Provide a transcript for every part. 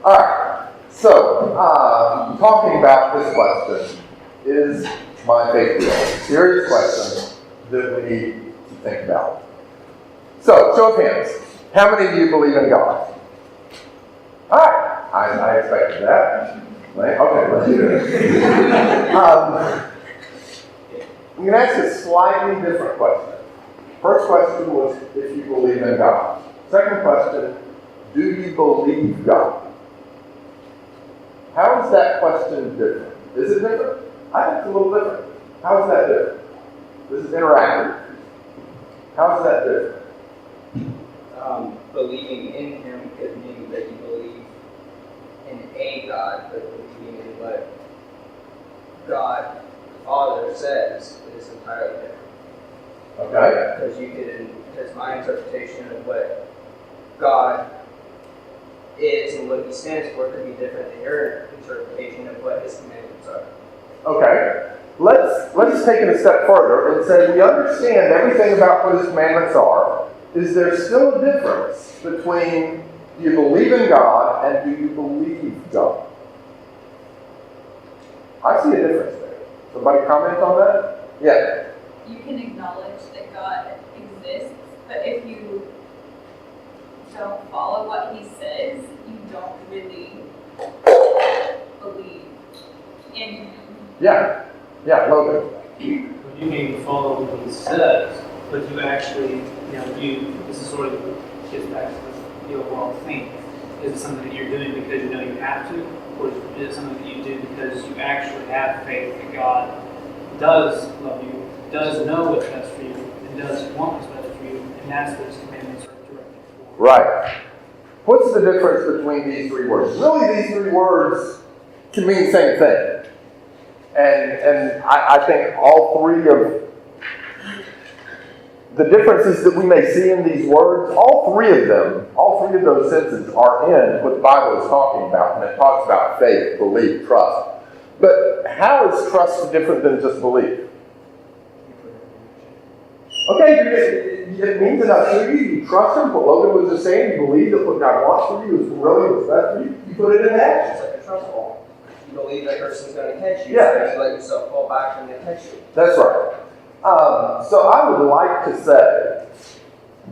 All right. So, talking about this question, is my faith real? Serious question that we need to think about. So, show of hands. How many of you believe in God? All right. I expected that. Right? Okay, let's do it. I'm going to ask a slightly different question. First question was if you believe in God. Second question, do you believe God? How is that question different? Is it different? I think it's a little different. How is that different? This is interactive. How is that different? Believing in Him could mean that you believe in a God, but believing in what God, the Father, says is entirely different. Okay. Because my interpretation of what God is and what He stands for could be different than your interpretation of what His commandments are. Okay. Let's take it a step further and say we understand everything about what His commandments are. Is there still a difference between do you believe in God and do you believe God? I see a difference there. Somebody comment on that? Yeah. You can acknowledge that God exists, but if you don't follow what He says, you don't really believe in Him. Yeah, Logan. What do you mean follow what He says? But you actually, this is sort of gets back to the overall thing. Is it something that you're doing because you know you have to, or is it something that you do because you actually have faith that God does love you, does know what's best for you, and does want what's best for you, and that's what His commandments are directed for? Right. What's the difference between these three words? Really, these three words can mean the same thing. And I think all three of the differences that we may see in these words, all three of those sentences are in what the Bible is talking about. And it talks about faith, belief, trust. But how is trust different than just belief? Okay, it means enough to you. You trust Him. What Logan was just saying, you believe that what God wants for you is really what's best for you. You put it in action. It's like a trust fall. You believe that person's going to catch you, Yeah. so you let yourself fall back and they catch you. That's right. So I would like to say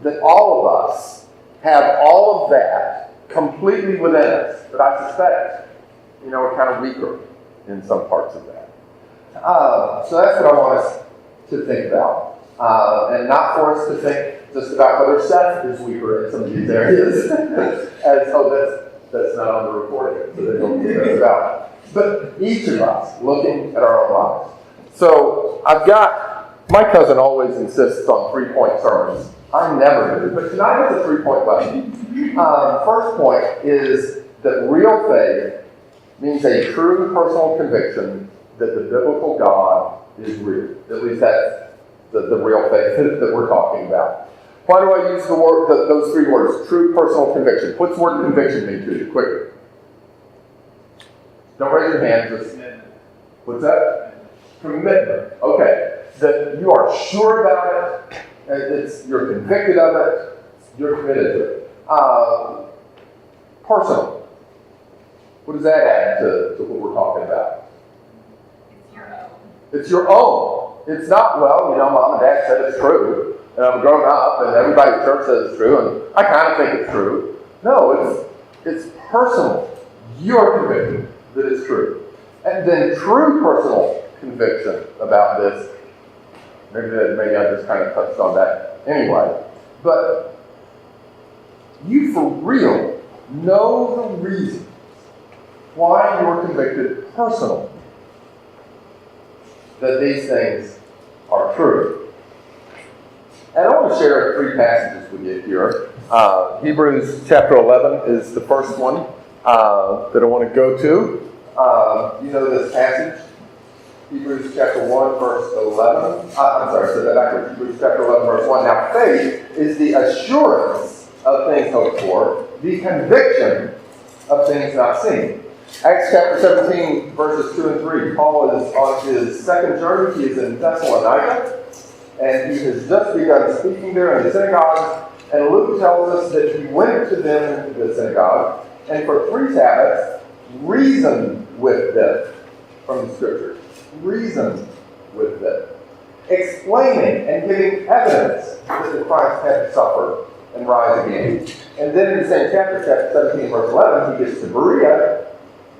that all of us have all of that completely within us, but I suspect, we're kind of weaker in some parts of that. So that's what I want us to think about. And not for us to think just about whether Seth is weaker in some of these areas. That's not on the recording, so they don't get that about. But each of us looking at our own lives. So my cousin always insists on 3-point sermons. I never do, but tonight is a 3-point lesson. First point is that real faith means a true personal conviction that the biblical God is real. At least that's the real faith that we're talking about. Why do I use those three words? True personal conviction. What's the word conviction mean to you? Quickly. Don't raise your hand. Just what's that? Commitment. Okay. That you are sure about it. You're convicted of it. You're committed to it. Personal. What does that add to what we're talking about? It's your own. It's your own. It's not, Mom and Dad said it's true, and I'm grown up, and everybody at church says it's true, and I kind of think it's true. No, it's personal. You're convicted that it's true. And then true personal conviction about this, maybe I just kind of touched on that anyway, but you for real know the reasons why you're convicted personally that these things are true. And I want to share 3 passages with you here. Hebrews chapter 11 is the first one that I want to go to. You know this passage? Hebrews chapter 1, verse 11. Said that backwards. Hebrews chapter 11, verse 1. Now, faith is the assurance of things hoped for, the conviction of things not seen. Acts chapter 17, verses 2 and 3. Paul is on his second journey. He is in Thessalonica, and he has just begun speaking there in the synagogue. And Luke tells us that he went to them into the synagogue, and for 3 Sabbaths, reason with them from the Scriptures. Reason with them. Explaining and giving evidence that the Christ had to suffer and rise again. And then in the same chapter 17, verse 11, he gets to Berea.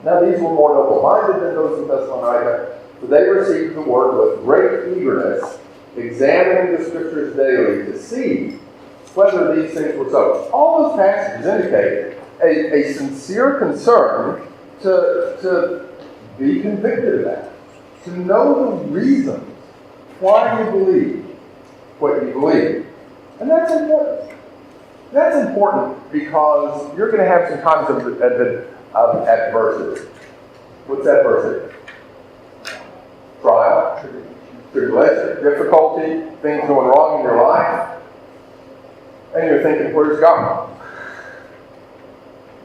Now these were more noble-minded than those in Thessalonica, for they received the word with great eagerness, examining the Scriptures daily to see whether these things were so. All those passages indicate a sincere concern to be convicted of that, to know the reasons why you believe what you believe. And that's important. That's important because you're going to have some times of adversity. What's adversity? Trial, tribulation, difficulty, things going wrong in your life. And you're thinking, where's God?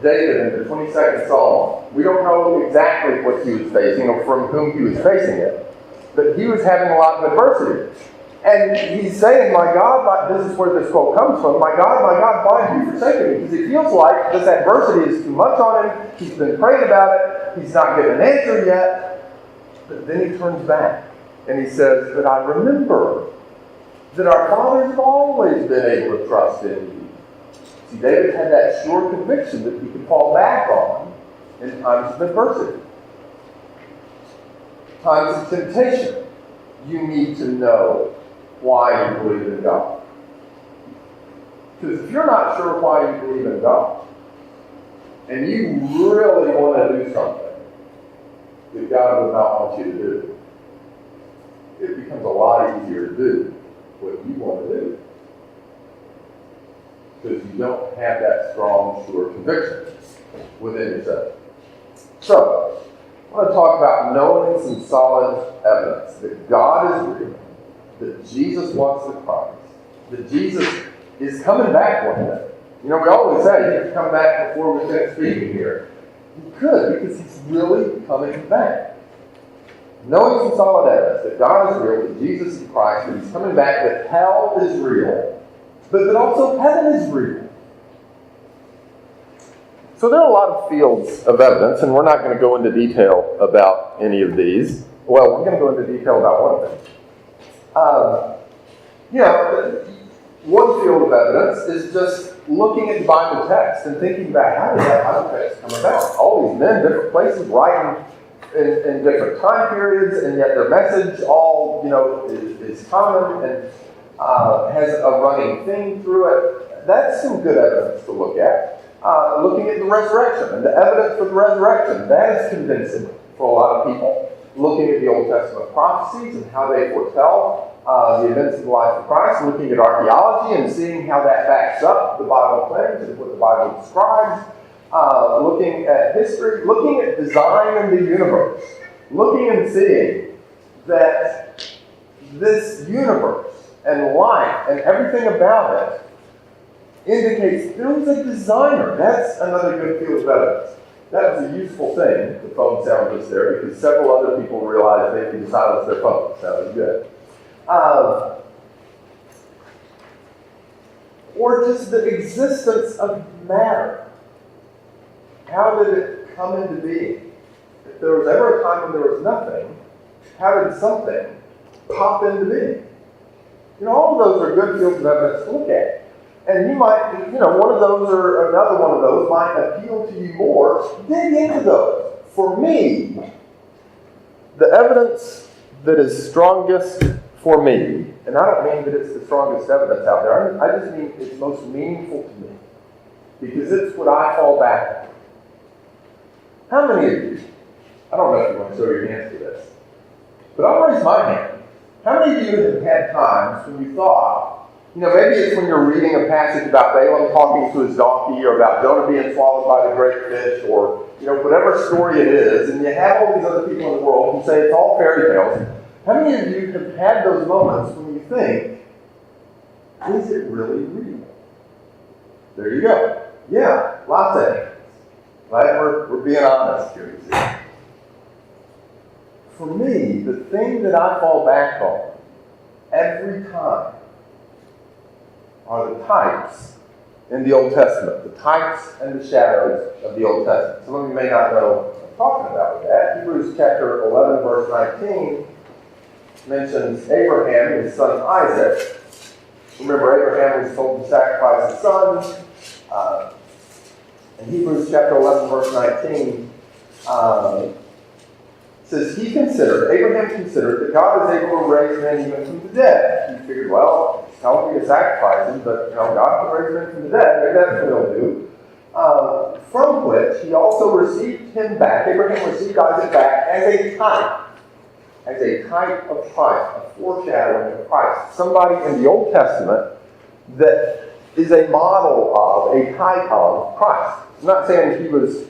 David in the 22nd Psalm, we don't know exactly what he was facing or from whom he was facing it, but he was having a lot of adversity. And he's saying, my God, this is where this quote comes from, my God, why have you forsaken me? Because he feels like this adversity is too much on him. He's been praying about it. He's not getting an answer yet. But then he turns back and he says, but I remember that our fathers have always been able to trust in you. See, David had that sure conviction that he could fall back on in times of adversity. Times of temptation. You need to know why you believe in God. Because if you're not sure why you believe in God, and you really want to do something that God would not want you to do, it becomes a lot easier to do what you want to do. Because you don't have that strong, sure conviction within yourself. So, I want to talk about knowing some solid evidence that God is real, that Jesus was the Christ, that Jesus is coming back one day. You know, we always say he could come back before we finish speaking here. He could, because he's really coming back. Knowing some solid evidence that God is real, that Jesus is Christ, that he's coming back, that hell is real, but that also heaven is real. So there are a lot of fields of evidence, and we're not going to go into detail about any of these. Well, we're going to go into detail about one of them. One field of evidence is just looking at the Bible text and thinking about how did that Bible text come about? All these men, different places, writing in different time periods, and yet their message all, is common and has a running theme through it. That's some good evidence to look at. Looking at the resurrection and the evidence for the resurrection, that is convincing for a lot of people. Looking at the Old Testament prophecies and how they foretell the events of the life of Christ, looking at archaeology and seeing how that backs up the Bible claims and what the Bible describes, looking at history, looking at design in the universe, looking and seeing that this universe and life and everything about it indicates there was a designer. That's another good field of evidence. That was a useful thing, the phone sound just there, because several other people realized they could silence their phones. That was good. Or just the existence of matter. How did it come into being? If there was ever a time when there was nothing, how did something pop into being? All of those are good fields of evidence to look at. And you might, one of those or another one of those might appeal to you more. Dig into those. For me, the evidence that is strongest for me, and I don't mean that it's the strongest evidence out there, I just mean it's most meaningful to me. Because it's what I fall back on. How many of you, I don't know if you want to show your hands for this, but I'll raise my hand. How many of you have had times when you thought, maybe it's when you're reading a passage about Balaam talking to his donkey, or about Jonah being swallowed by the great fish, or, whatever story it is, and you have all these other people in the world who say it's all fairy tales. How many of you have had those moments when you think, is it really real? There you go. Yeah, lots of hands. Right? We're being honest here, you see. For me, the thing that I fall back on every time are the types in the Old Testament, the types and the shadows of the Old Testament. Some of you may not know what I'm talking about with that. Hebrews chapter 11, verse 19 mentions Abraham and his son Isaac. Remember, Abraham was told to sacrifice his son. In Hebrews chapter 11, verse 19, says Abraham considered that God is able to raise men even from the dead. He figured, well, it's telling me to sacrifice him, but God can raise men from the dead. Maybe that's what he'll do. From which he also received him back. Abraham received Isaac back as a type of Christ, a foreshadowing of Christ. Somebody in the Old Testament that is a model of, a type of Christ. I'm not saying he was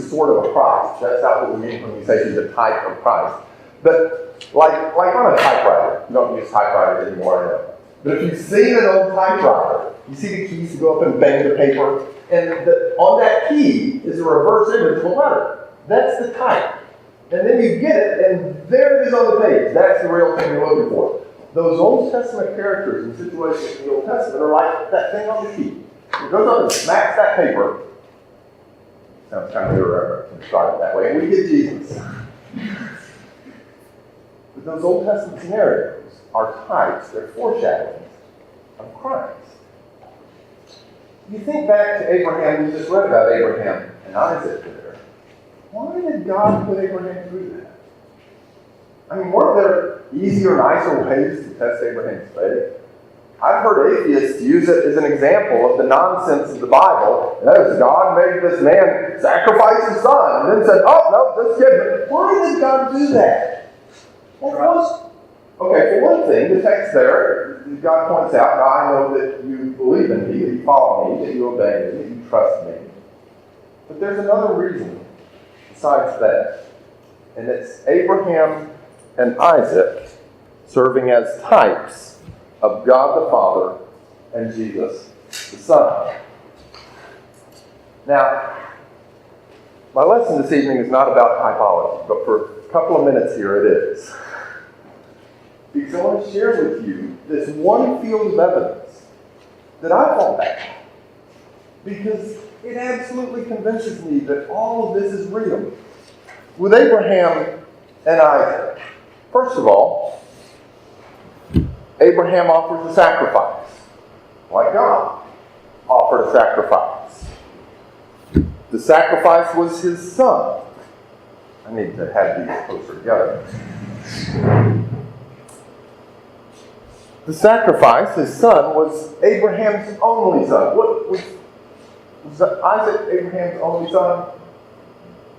sort of a Christ. That's not what we mean when we say he's a type of Christ. But like on a typewriter. You don't use typewriters anymore, I know. But if you've seen an old typewriter, you see the keys to go up and bang the paper, and on that key is a reverse image of a letter. That's the type. And then you get it, and there it is on the page. That's the real thing you're looking for. Those Old Testament characters and situations in the Old Testament are like that thing on the key. It goes up and smacks that paper. Sounds kind of irreverent when you start it that way. And we get Jesus. But those Old Testament scenarios are types, they're foreshadowings of Christ. You think back to Abraham, we just read about Abraham and Isaac there. Why did God put Abraham through that? I mean, weren't there easier, nicer ways to test Abraham's faith? I've heard atheists use it as an example of the nonsense of the Bible. And that is, God made this man sacrifice his son, and then said, oh, no, just kidding. Why did God do that? Okay, for one thing, the text there, God points out, now I know that you believe in me, that you follow me, that you obey me, that you trust me. But there's another reason besides that. And it's Abraham and Isaac serving as types of God the Father and Jesus the Son. Now, my lesson this evening is not about typology, but for a couple of minutes here it is. Because I want to share with you this one field of evidence that I fall back on. Because it absolutely convinces me that all of this is real. With Abraham and Isaac, first of all, Abraham offers a sacrifice, like God offered a sacrifice. The sacrifice was his son. I need to have these closer together. The sacrifice, his son, was Abraham's only son. Was Isaac Abraham's only son?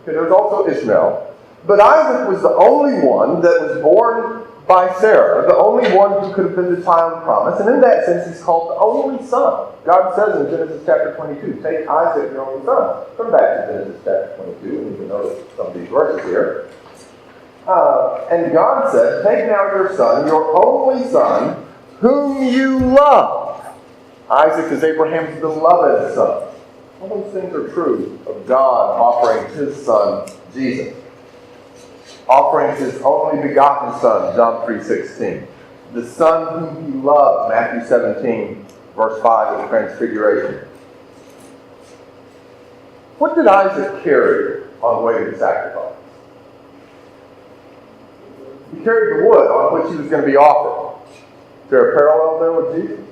Okay, there was also Ishmael. But Isaac was the only one that was born by Sarah, the only one who could have been the child of promise. And in that sense, he's called the only son. God says in Genesis chapter 22, take Isaac, your only son. Come back to Genesis chapter 22, and you can notice some of these verses here. And God said, take now your son, your only son, whom you love. Isaac is Abraham's beloved son. All those things are true of God offering his son, Jesus. Offering his only begotten son, John 3:16. The son whom he loved, Matthew 17, verse 5 of the Transfiguration. What did Isaac carry on the way to the sacrifice? He carried the wood on which he was going to be offered. Is there a parallel there with Jesus?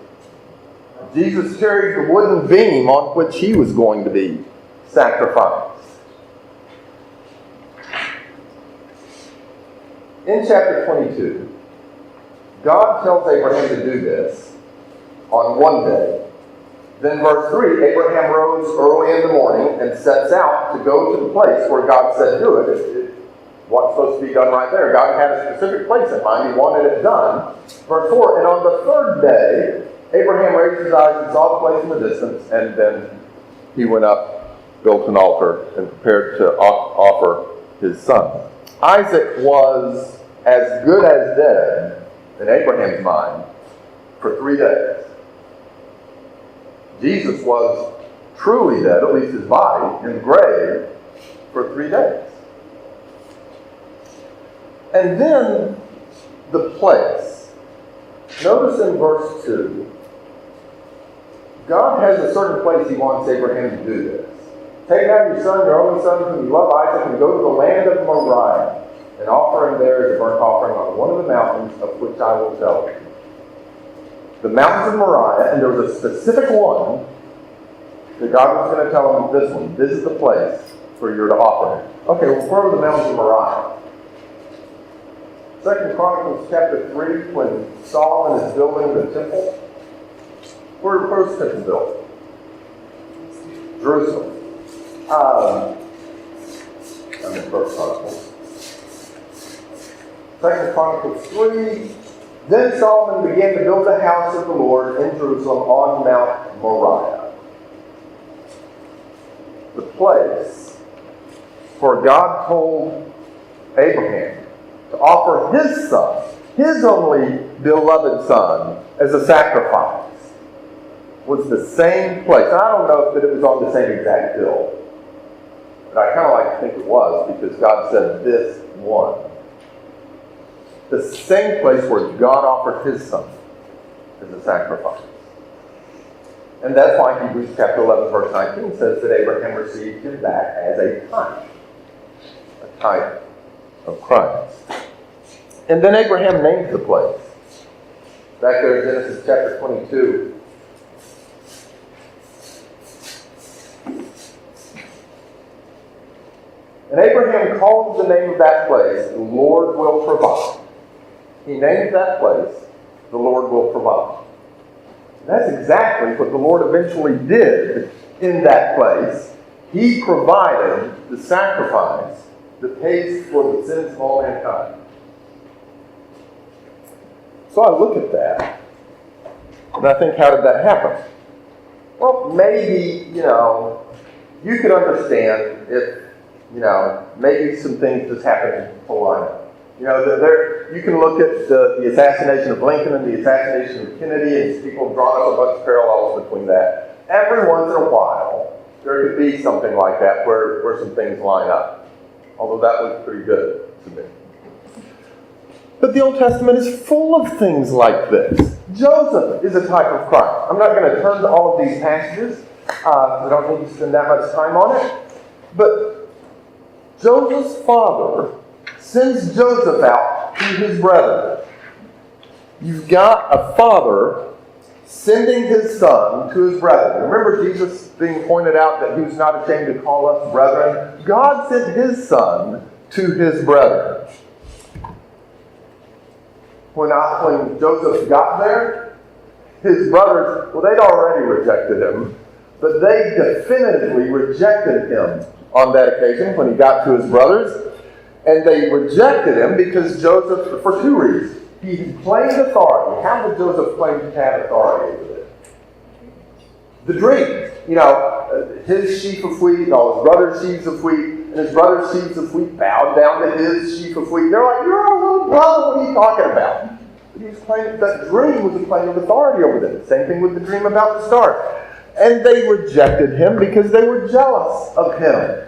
Jesus carried the wooden beam on which he was going to be sacrificed. In chapter 22, God tells Abraham to do this on one day. Then verse 3, Abraham rose early in the morning and sets out to go to the place where God said do it. It wasn't supposed to be done right there. God had a specific place in mind. He wanted it done. Verse 4, and on the third day, Abraham raised his eyes and saw the place in the distance, and then he went up, built an altar, and prepared to offer his son. Isaac was as good as dead in Abraham's mind for 3 days. Jesus was truly dead, at least his body, in the grave for 3 days. And then the place. Notice in verse 2, God has a certain place he wants Abraham to do this. Take out your son, your only son, whom you love, Isaac, and go to the land of Moriah, and offer him there as a burnt offering on one of the mountains of which I will tell you. The mountains of Moriah, and there was a specific one that God was going to tell him, this one, this is the place for you to offer him. Okay, well, where are the mountains of Moriah? 2 Chronicles chapter 3, when Solomon is building the temple. Where's the temple built? Jerusalem. I'm in 1 Chronicles. 2 Chronicles 3. Then Solomon began to build the house of the Lord in Jerusalem on Mount Moriah. The place where God told Abraham to offer his son, his only beloved son, as a sacrifice, was the same place. I don't know if it was on the same exact hill, but I kind of like to think it was, because God said this one. The same place where God offered his son as a sacrifice. And that's why Hebrews chapter 11, verse 19 says that Abraham received him back as a type of Christ. And then Abraham named the place. Back there in Genesis chapter 22. And Abraham called the name of that place, the Lord will provide. He named that place, the Lord will provide. And that's exactly what the Lord eventually did in that place. He provided the sacrifice that pays for the sins of all mankind. So I look at that, and I think, how did that happen? Well, maybe, you could understand if, maybe some things just happened to line up. You can look at the assassination of Lincoln and the assassination of Kennedy, and people have drawn up a bunch of parallels between that. Every once in a while, there could be something like that where some things line up. Although that looks pretty good to me. But the Old Testament is full of things like this. Joseph is a type of Christ. I'm not going to turn to all of these passages. I don't need to spend that much time on it. But Joseph's father sends Joseph out to his brethren. You've got a father sending his son to his brethren. Remember Jesus being pointed out that he was not ashamed to call us brethren? God sent his son to his brethren. When Joseph got there, his brothers, they'd already rejected him, but they definitively rejected him on that occasion when he got to his brothers. And they rejected him because Joseph, for two reasons. He claimed authority. How did Joseph claim to have authority over it? The dream. His sheaf of wheat and all his brother's sheaves of wheat, and his brother's sheaves of wheat bowed down to his sheaf of wheat. They're like, "You're a little brother, what are you talking about?" But he was claiming that dream was a claim of authority over them. Same thing with the dream about the star. And they rejected him because they were jealous of him.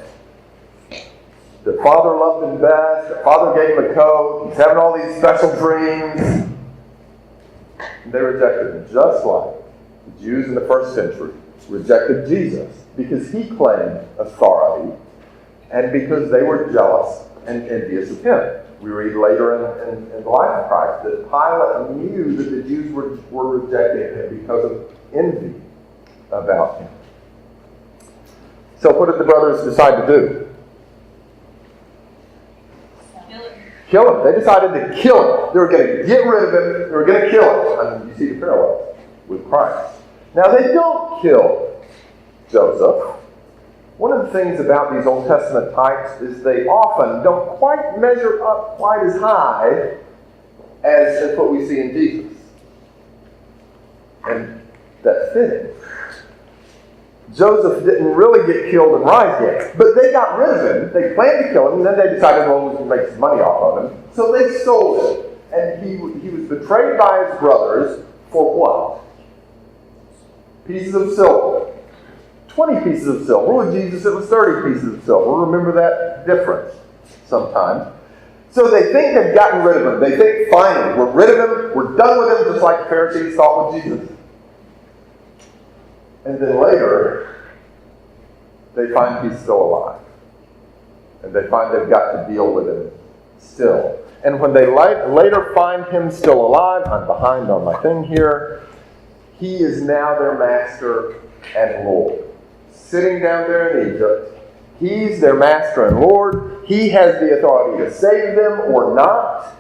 The father loved him best. The father gave him a coat. He's having all these special dreams. And they rejected him, just like the Jews in the first century rejected Jesus because he claimed authority and because they were jealous and envious of him. We read later in the life of Christ that Pilate knew that the Jews were rejecting him because of envy about him. So what did the brothers decide to do? Kill him. They decided to kill him. They were going to get rid of him. They were going to kill him. And you see the parallel with Christ. Now, they don't kill Joseph. One of the things about these Old Testament types is they often don't quite measure up quite as high as what we see in Jesus. And that's fitting. Joseph didn't really get killed and rise yet, but they got rid of him. They planned to kill him, and then they decided, we can make some money off of him. So they sold him, and he was betrayed by his brothers for what? Pieces of silver. 20 pieces of silver. With Jesus, it was 30 pieces of silver. Remember that difference sometimes. So they think they've gotten rid of him. They think, finally, we're rid of him. We're done with him, just like the Pharisees thought with Jesus. And then later, they find he's still alive. And they find they've got to deal with him still. And when they later find him still alive, I'm behind on my thing here, he is now their master and Lord. Sitting down there in Egypt, he's their master and Lord. He has the authority to save them or not.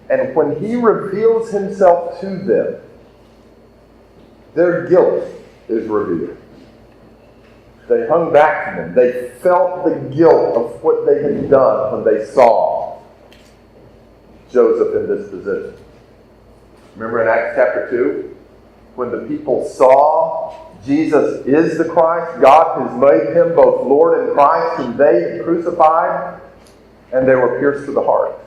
And when he reveals himself to them, their guilt is revealed. They hung back from him. They felt the guilt of what they had done when they saw Joseph in this position. Remember in Acts chapter 2? When the people saw Jesus is the Christ, God has made him both Lord and Christ, whom they had crucified, and they were pierced to the heart.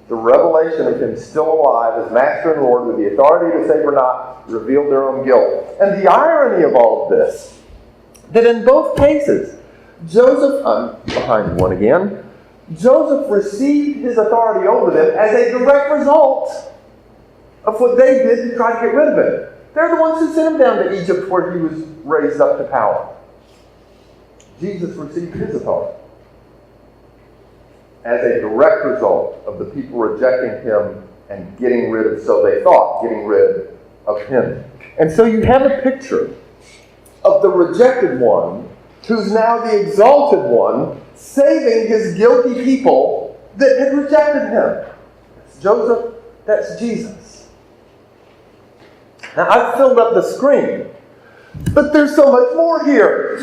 The revelation of him still alive as Master and Lord with the authority to save or not revealed their own guilt. And the irony of all of this, that in both cases, Joseph, I'm behind one again, Joseph received his authority over them as a direct result of what they did to try to get rid of him. They're the ones who sent him down to Egypt where he was raised up to power. Jesus received his authority as a direct result of the people rejecting him and getting rid of, so they thought, getting rid of him. And so you have a picture of the rejected one who's now the exalted one, saving his guilty people that had rejected him. That's Joseph, that's Jesus. Now, I've filled up the screen, but there's so much more here.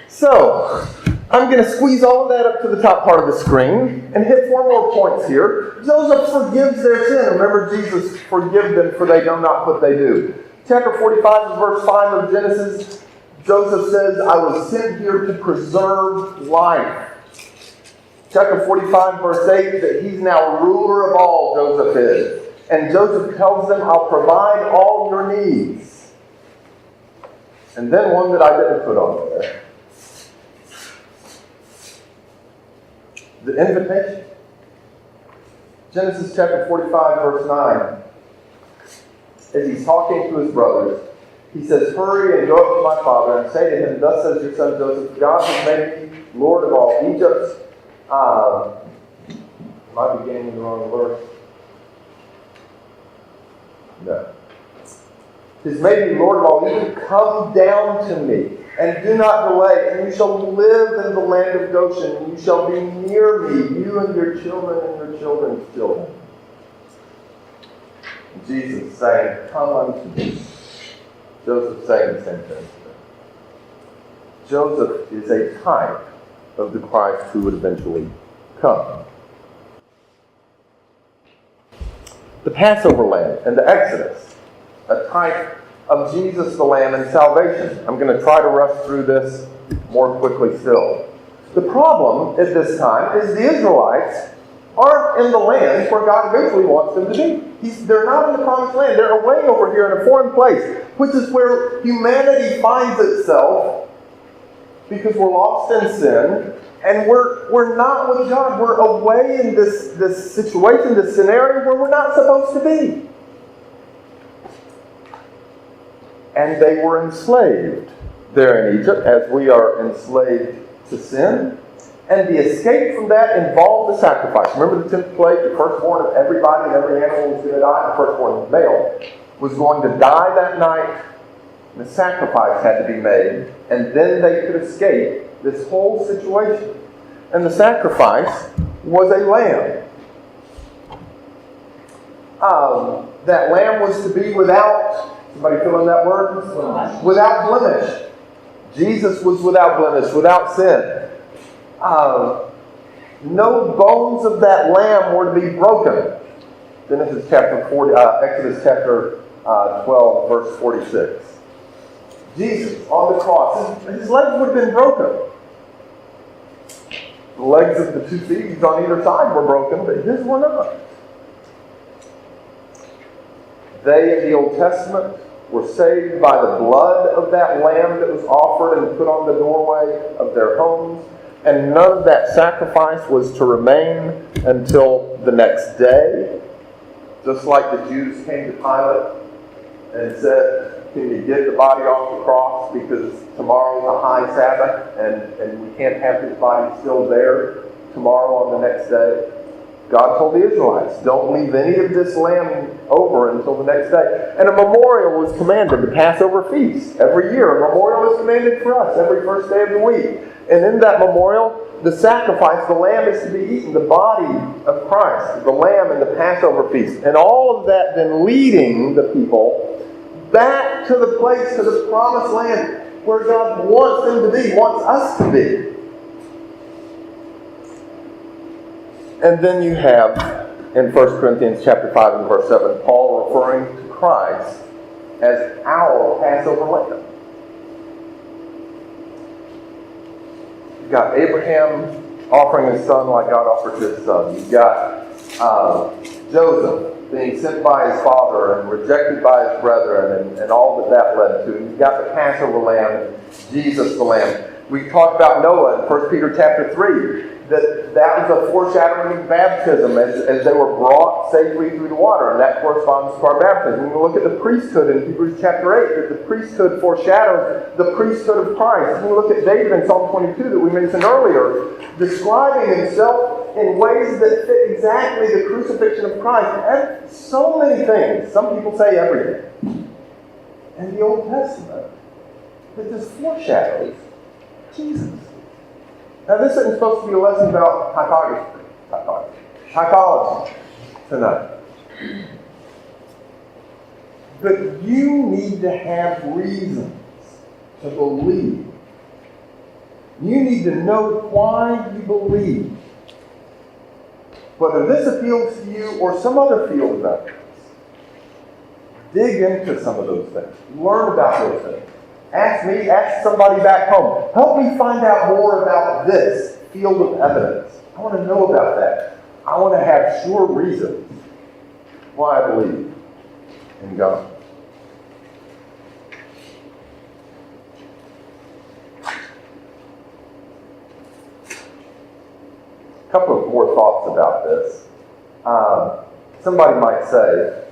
So, I'm going to squeeze all of that up to the top part of the screen and hit 4 more points here. Joseph forgives their sin. Remember, Jesus, forgive them for they know not what they do. Chapter 45 and verse 5 of Genesis, Joseph says, I was sent here to preserve life. Chapter 45 verse 8, that he's now ruler of all, Joseph is. And Joseph tells them, I'll provide all your needs. And then one that I didn't put on there. The invitation. Genesis chapter 45 verse 9. As he's talking to his brothers, he says, hurry and go up to my father and say to him, thus says your son Joseph, God has made me Lord of all Egypt. Am I beginning in the wrong verse? No. He's made me Lord of all Egypt. Come down to me and do not delay, and you shall live in the land of Goshen, and you shall be near me, you and your children and your children's children. And Jesus saying, come unto me. Joseph saying the same thing to them. Joseph is a type of the Christ who would eventually come. The Passover lamb and the Exodus, a type of Jesus the Lamb and salvation. I'm going to try to rush through this more quickly still. The problem at this time is the Israelites aren't in the land where God eventually wants them to be. They're not in the promised land. They're away over here in a foreign place, which is where humanity finds itself because we're lost in sin and we're not with God. We're away in this situation, this scenario where we're not supposed to be. And they were enslaved there in Egypt, as we are enslaved to sin. And the escape from that involved the sacrifice. Remember the 10th plague? The firstborn of everybody and every animal was going to die. The firstborn male was going to die that night. The sacrifice had to be made. And then they could escape this whole situation. And the sacrifice was a lamb. That lamb was to be without, somebody fill in that word? Without blemish. Jesus was without blemish, without sin. No bones of that lamb were to be broken. Exodus chapter 12, verse 46. Jesus on the cross, his legs would have been broken. The legs of the two thieves on either side were broken, but his were not. They in the Old Testament were saved by the blood of that lamb that was offered and put on the doorway of their homes. And none of that sacrifice was to remain until the next day. Just like the Jews came to Pilate and said, can you get the body off the cross because tomorrow's a high Sabbath and we can't have his body still there tomorrow on the next day. God told the Israelites, don't leave any of this lamb over until the next day. And a memorial was commanded, the Passover feast. Every year, a memorial is commanded for us every first day of the week. And in that memorial, the sacrifice, the lamb is to be eaten, the body of Christ, the lamb in the Passover feast. And all of that then leading the people back to the place, to the promised land where God wants them to be, wants us to be. And then you have, in 1 Corinthians chapter 5 and verse 7, Paul referring to Christ as our Passover lamb. You've got Abraham offering his son like God offered his son. You've got Joseph being sent by his father and rejected by his brethren and all that led to. You've got the Passover lamb and Jesus the lamb. We talked about Noah in 1 Peter chapter 3. That was a foreshadowing of baptism as they were brought safely through the water, and that corresponds to our baptism. When we look at the priesthood in Hebrews chapter 8, that the priesthood foreshadows the priesthood of Christ. When we look at David in Psalm 22 that we mentioned earlier, describing himself in ways that fit exactly the crucifixion of Christ. And so many things, some people say everything, in the Old Testament that just foreshadows Jesus. Now, this isn't supposed to be a lesson about typology tonight. But you need to have reasons to believe. You need to know why you believe. Whether this appeals to you or some other field of evidence, dig into some of those things. Learn about those things. Ask me, ask somebody back home. Help me find out more about this field of evidence. I want to know about that. I want to have sure reasons why I believe in God. A couple of more thoughts about this. Somebody might say,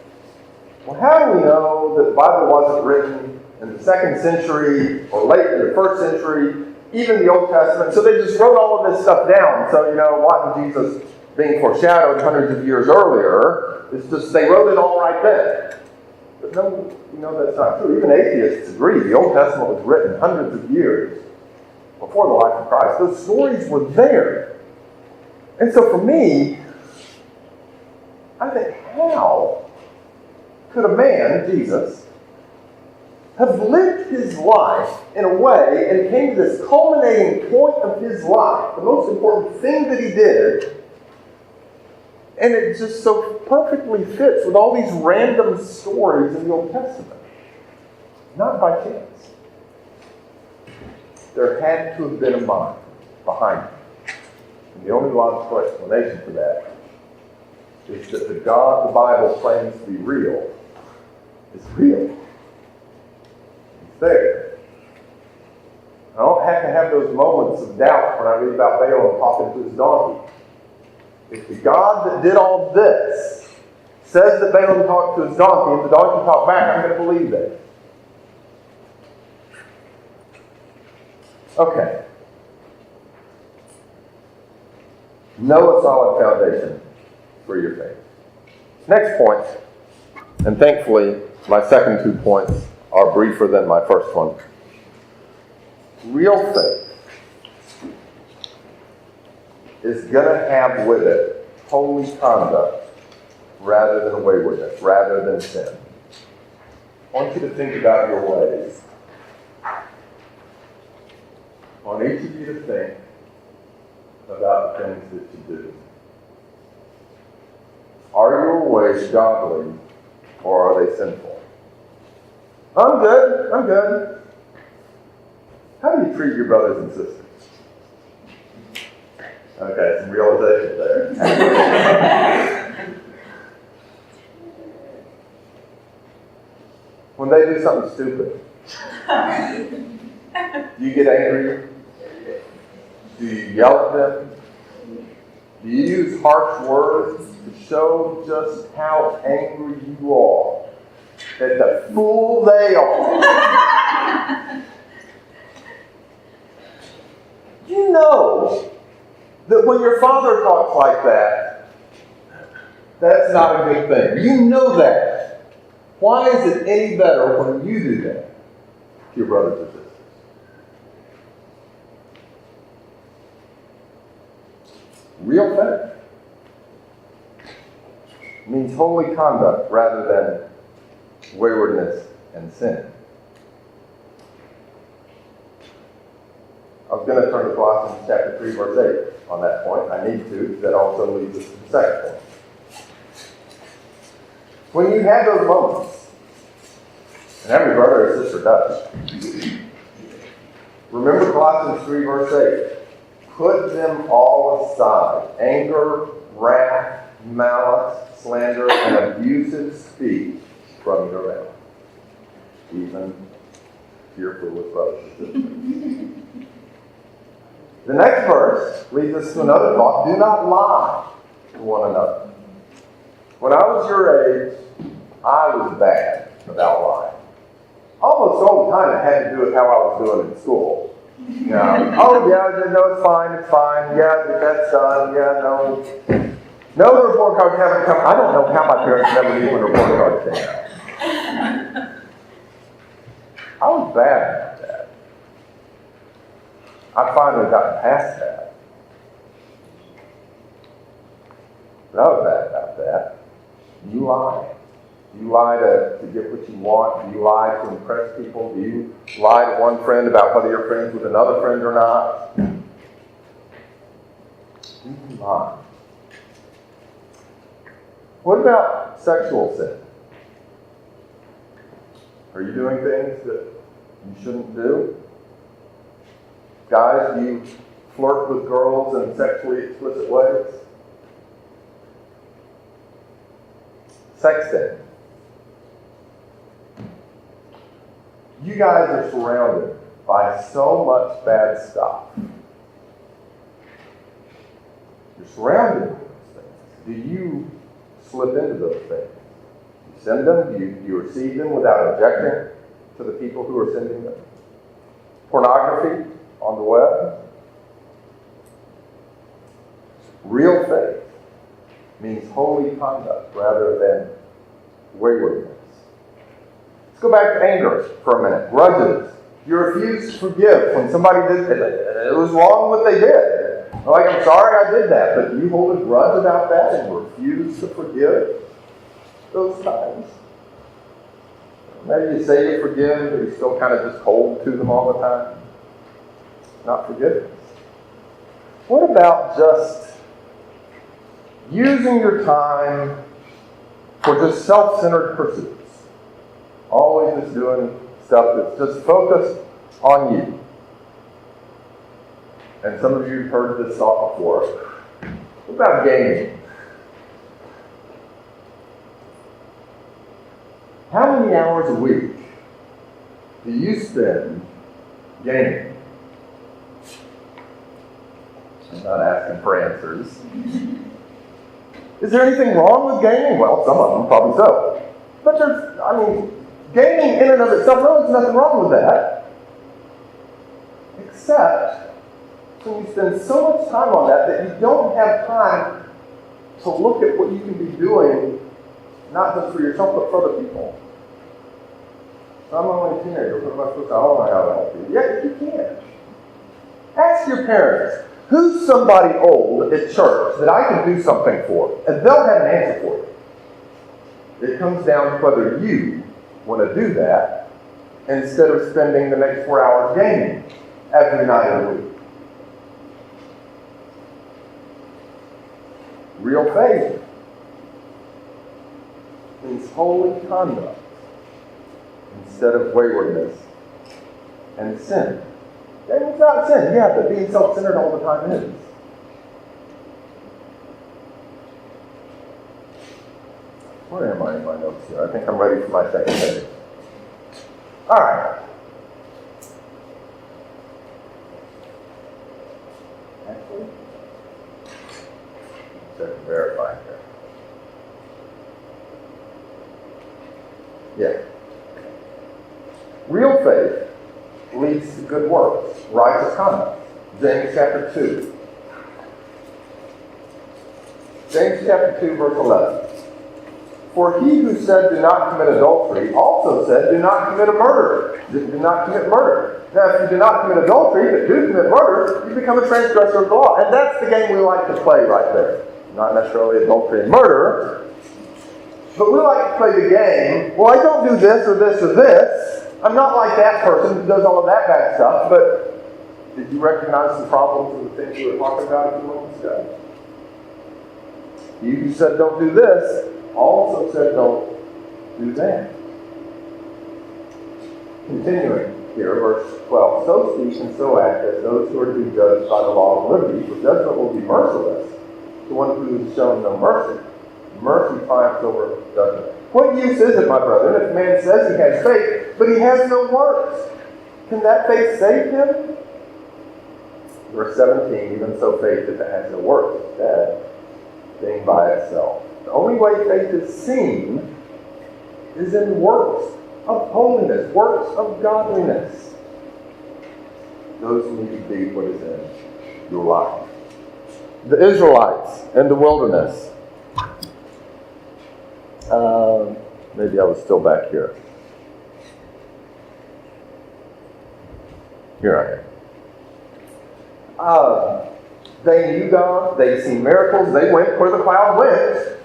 well, how do we know that the Bible wasn't written in the 2nd century or late in the 1st century, even the Old Testament? So they just wrote all of this stuff down. So, wasn't Jesus being foreshadowed hundreds of years earlier? It's just they wrote it all right then. But no, that's not true. Even atheists agree. The Old Testament was written hundreds of years before the life of Christ. Those stories were there. And so for me, I think, how could a man, Jesus, have lived his life in a way and came to this culminating point of his life, the most important thing that he did, and it just so perfectly fits with all these random stories in the Old Testament? Not by chance. There had to have been a mind behind it. And the only logical explanation for that is that the God the Bible claims to be real is real. He's there. I don't have to have those moments of doubt when I read about Balaam talking to his donkey. If the God that did all this says that Balaam talked to his donkey and the donkey talked back, I'm going to believe that. Okay. Know a solid foundation for your faith. Next point, and thankfully my second 2 points are briefer than my first one. Real faith is going to have with it holy conduct rather than waywardness, rather than sin. I want you to think about your ways. I want each of you to think about the things that you do. Are your ways godly or are they sinful? I'm good. How do you treat your brothers and sisters? Okay, some realization there. When they do something stupid, do you get angry? Do you yell at them? Do you use harsh words to show just how angry you are at the fool they are? You know that when your father talks like that, that's not a good thing. You know that. Why is it any better when you do that to your brothers and sisters? Real faith means holy conduct rather than waywardness and sin. I was going to turn to Colossians chapter 3, verse 8 on that point. I need to. That also leads us to the second point. When you have those moments, and every brother or sister does, remember Colossians 3, verse 8. Put them all aside. Anger, wrath, malice, slander, and abusive speech from your mouth. Even to your foolish brothers and sisters. The next verse leads us to another thought. Do not lie to one another. When I was your age, I was bad about lying. Almost all the time it had to do with how I was doing in school. You know, oh yeah, no, it's fine. Yeah, that's done. Yeah, no. No, the report cards haven't come. I don't know how my parents never knew when report cards came out. I was bad about that. I finally got past that. But I was bad about that. You lie. Do you lie to get what you want? Do you lie to impress people? Do you lie to one friend about whether you're friends with another friend or not? You can lie. What about sexual sin? Are you doing things that you shouldn't do? Guys, do you flirt with girls in sexually explicit ways? Sexting. You guys are surrounded by so much bad stuff. You're surrounded by those things. Do you slip into those things? You send them? Do you receive them without objecting to the people who are sending them? Pornography on the web? Real faith means holy conduct rather than waywardness. Let's go back to anger for a minute. Grudges. You refuse to forgive when somebody did it was wrong what they did. Like, I'm sorry I did that, but you hold a grudge about that and refuse to forgive those times. Maybe you say you forgive, but you still kind of just cold to them all the time. Not forgiveness. What about just using your time for just self-centered pursuits? Always just doing stuff that's just focused on you. And some of you have heard this thought before. What about gaming? How many hours a week do you spend gaming? I'm not asking for answers. Is there anything wrong with gaming? Well, some of them probably so. But gaming in and of itself, no, there's nothing wrong with that. Except when you spend so much time on that you don't have time to look at what you can be doing, not just for yourself, but for other people. So I'm only a teenager. What am I supposed to? I don't know how to help you. Yeah, you can. Ask your parents, who's somebody old at church that I can do something for? And they'll have an answer for you. It comes down to whether you want to do that instead of spending the next 4 hours gaming every night of the week. Real faith means holy conduct instead of waywardness and sin. And it's not sin, yeah, but being self-centered all the time is. Where am I in my notes here? I think I'm ready for my second page. All right. Actually, Check and verify here. Yeah. Real faith leads to good works, righteous conduct. James chapter 2. James chapter 2, verse 11. For he who said, do not commit adultery, also said, do not commit a murder. Do not commit murder. Now, if you do not commit adultery, but do commit murder, you become a transgressor of the law. And that's the game we like to play right there. Not necessarily adultery and murder, but we like to play the game. Well, I don't do this or this or this. I'm not like that person who does all of that bad stuff, but did you recognize the problems of the things we were talking about a few moments ago? You who said don't do this also said don't do that. Continuing here, verse 12. So speak and so act as those who are to be judged by the law of liberty, for judgment will be merciless to one who has shown no mercy. Mercy triumphs over judgment. What use is it, my brethren, if a man says he has faith, but he has no works? Can that faith save him? Verse 17, even so faith, if it has no works, is dead, being by itself. The only way faith is seen is in works of holiness, works of godliness. Those need to be what is in your life. The Israelites in the wilderness. Maybe I was still back here. Here I am. They knew God. They'd seen miracles. They went where the cloud went.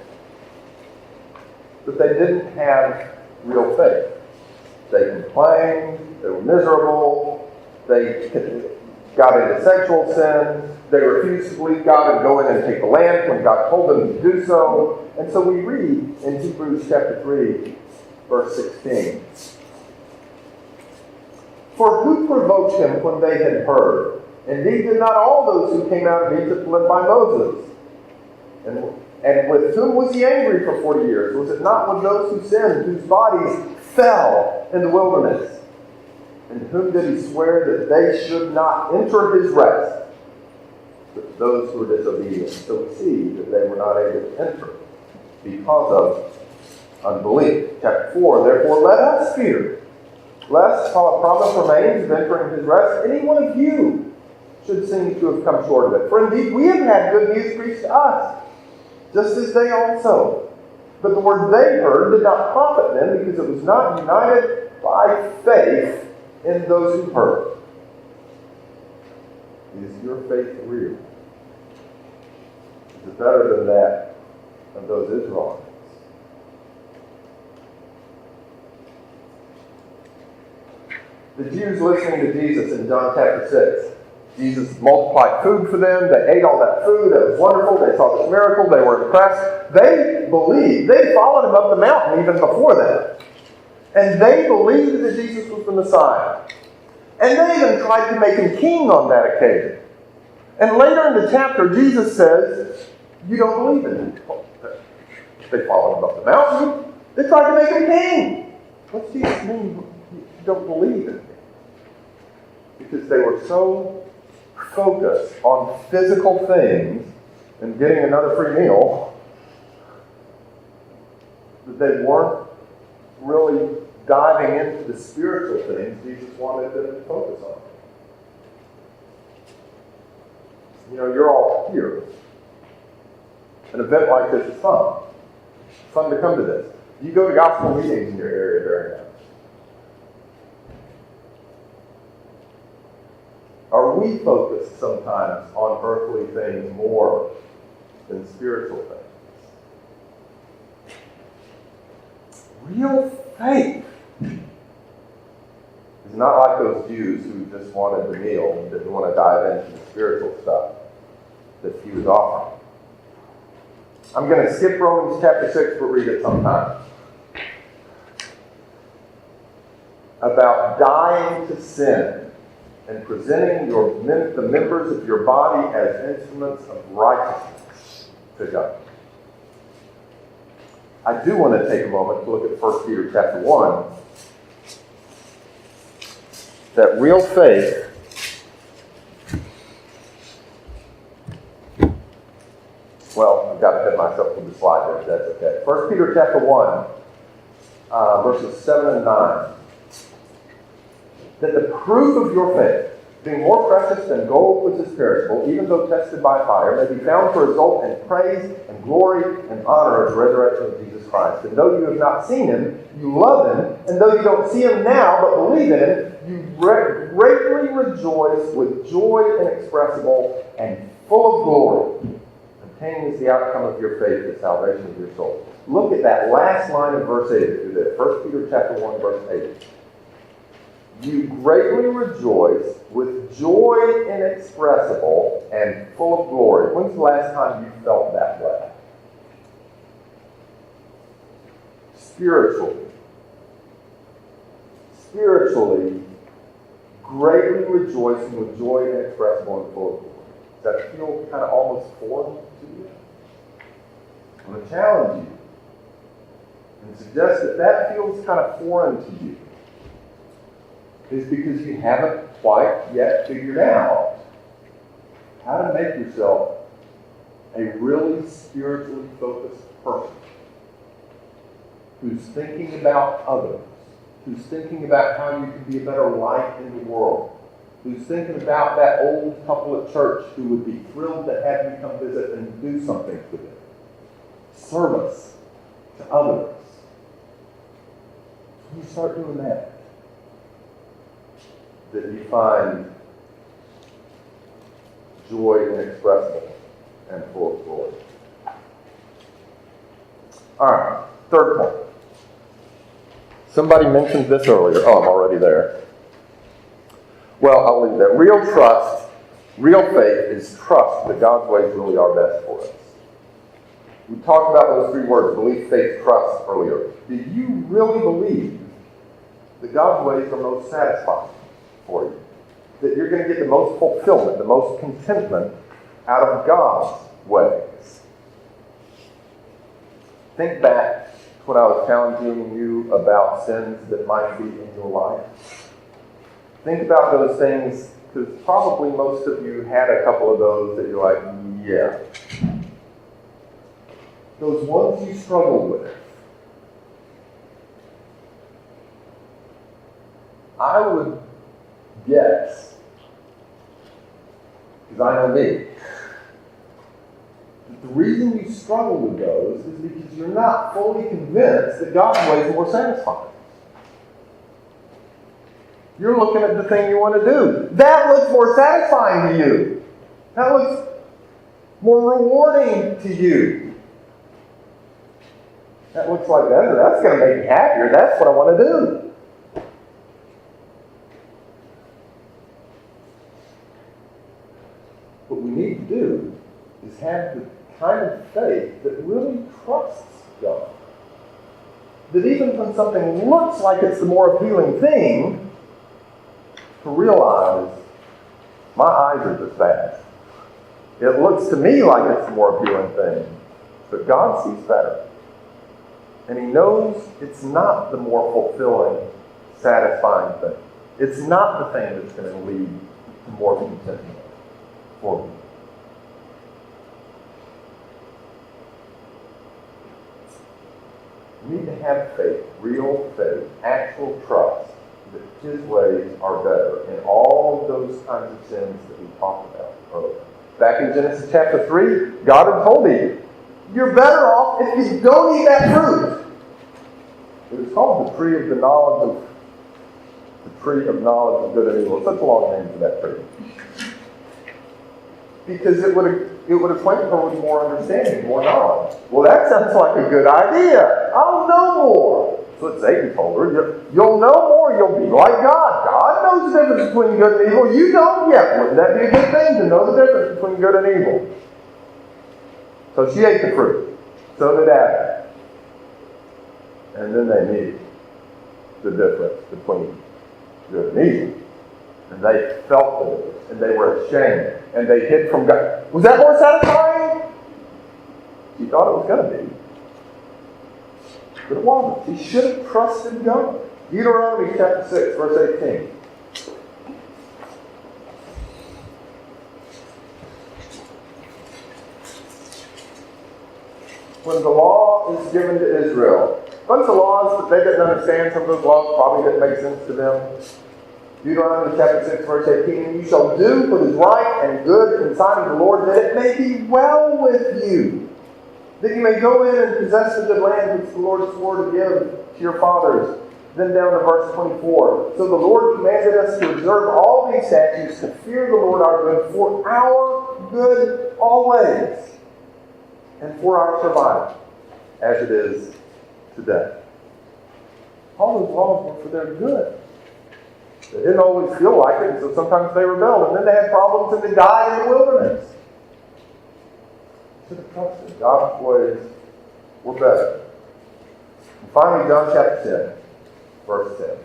But they didn't have real faith. They complained. They were miserable. They got into sexual sin. They refused to believe God and go in and take the land when God told them to do so. And so we read in Hebrews chapter 3, verse 16. For who provoked him when they had heard? Indeed, did not all those who came out of Egypt led by Moses? And with whom was he angry for 40 years? Was it not with those who sinned, whose bodies fell in the wilderness? And whom did he swear that they should not enter his rest? But those who were disobedient. So we see that they were not able to enter because of unbelief. Chapter 4, therefore let us fear, lest while a promise remains of entering his rest, any one of you should seem to have come short of it. For indeed we have had good news preached to us, just as they also. But the word they heard did not profit them, because it was not united by faith in those who heard. Is your faith real? Is it better than that of those Israelites? The Jews listening to Jesus in John chapter 6. Jesus multiplied food for them. They ate all that food. It was wonderful. They saw this miracle. They were impressed. They believed. They followed him up the mountain even before that. And they believed that Jesus was the Messiah. And they even tried to make him king on that occasion. And later in the chapter, Jesus says, you don't believe in him. They followed him up the mountain. They tried to make him king. What's Jesus mean? You don't believe in me? Because they were so focused on physical things and getting another free meal that they weren't really diving into the spiritual things Jesus wanted them to focus on. You know, you're all here. An event like this is fun. It's fun to come to this. You go to gospel meetings in your area during that. Are we focused sometimes on earthly things more than spiritual things? Real faith is not like those Jews who just wanted the meal and didn't want to dive into the spiritual stuff that he was offering. I'm going to skip Romans chapter 6, but read it sometime. About dying to sin and presenting the members of your body as instruments of righteousness to God. I do want to take a moment to look at 1 Peter chapter 1. That real faith well, I've got ahead of myself with the slide there, if that's okay. 1 Peter chapter 1, verses 7 and 9. That the proof of your faith, being more precious than gold which is perishable, even though tested by fire, may be found to result in praise and glory and honor at the resurrection of Jesus Christ. And though you have not seen him, you love him. And though you don't see him now, but believe in him, you greatly rejoice with joy inexpressible and full of glory. Obtaining is the outcome of your faith, the salvation of your soul. Look at that last line of verse 8. Do that. 1 Peter chapter 1, verse 8. You greatly rejoice with joy inexpressible and full of glory. When's the last time you felt that way? Spiritually, greatly rejoicing with joy inexpressible and full of glory. Does that feel kind of almost foreign to you? I'm going to challenge you and suggest that that feels kind of foreign to you. Is because you haven't quite yet figured out how to make yourself a really spiritually focused person who's thinking about others, who's thinking about how you can be a better light in the world, who's thinking about that old couple at church who would be thrilled to have you come visit and do something for them. Service to others. When you start doing that you find joy inexpressible and full of glory. All right, third point. Somebody mentioned this earlier. Oh, I'm already there. Well, I'll leave that. Real trust, real faith is trust that God's ways really are best for us. We talked about those three words, belief, faith, trust, earlier. Do you really believe that God's ways are most satisfying for you? That you're going to get the most fulfillment, the most contentment out of God's ways? Think back to when I was challenging you about sins that might be in your life. Think about those things, because probably most of you had a couple of those that you're like, yeah. Those ones you struggle with. I would guess, because I know me, that the reason you struggle with those is because you're not fully convinced that God's ways are more satisfying. You're looking at the thing you want to do. That looks more satisfying to you. That looks more rewarding to you. That looks like that's going to make me happier. That's what I want to do. What we need to do is have the kind of faith that really trusts God. That even when something looks like it's the more appealing thing, to realize my eyes are just bad. It looks to me like it's the more appealing thing, but God sees better. And He knows it's not the more fulfilling, satisfying thing. It's not the thing that's going to lead to more contentment for you. You need to have faith, real faith, actual trust that His ways are better in all of those kinds of sins that we talked about earlier. Back in Genesis chapter 3, God had told Eve, you're better off if you don't eat that fruit. It was called the tree of knowledge of good and evil. It's such a long name for that tree. Because it would acquaint her with more understanding, more knowledge. Well, that sounds like a good idea. I'll know more. That's what Satan told her. You'll know more. You'll be like God. God knows the difference between good and evil. You don't yet. Wouldn't that be a good thing to know the difference between good and evil? So she ate the fruit. So did Adam. And then they knew the difference between good and evil. And they felt the difference. And they were ashamed. And they hid from God. Was that more satisfying? She thought it was going to be. But it wasn't. She should have trusted God. Deuteronomy chapter 6, verse 18. when the law is given to Israel, a bunch of laws that they didn't understand, some of those laws probably didn't make sense to them. Deuteronomy chapter 6, verse 18, and you shall do what is right and good in the sight of the Lord, that it may be well with you, that you may go in and possess the good land which the Lord swore to give to your fathers. Then down to verse 24. So the Lord commanded us to observe all these statutes, to fear the Lord our God for our good always, and for our survival, as it is today. All those laws were for their good. They didn't always feel like it, and so sometimes they rebelled, and then they had problems and they died in the wilderness. Should have trusted God's ways were better. And finally, John chapter 10. Verse 10.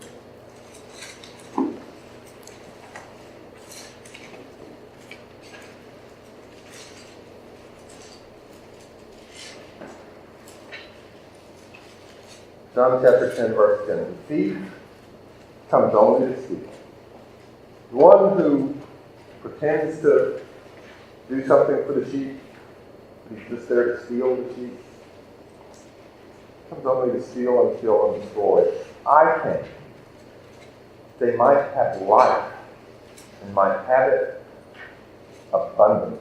John chapter 10, verse 10. The thief comes only to steal. The one who pretends to do something for the sheep, he's just there to steal the sheep, comes only to steal and kill and destroy. I came. They might have life and might have it abundantly.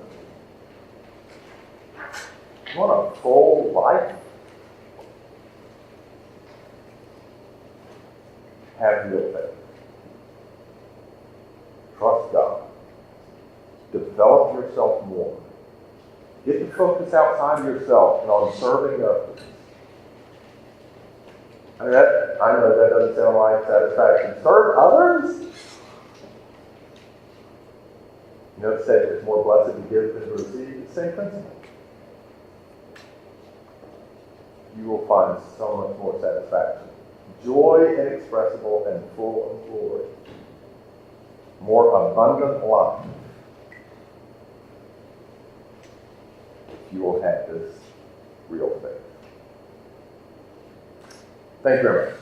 You want a full life? Have real faith. Trust God. Develop yourself more. Get the focus outside of yourself and on serving others. I know that doesn't sound like satisfaction. Serve others? You know, say it's more blessed to give than to receive. It's the same principle. You will find so much more satisfaction. Joy inexpressible and full of glory. More abundant life. If you will have this real faith. Thank you very much.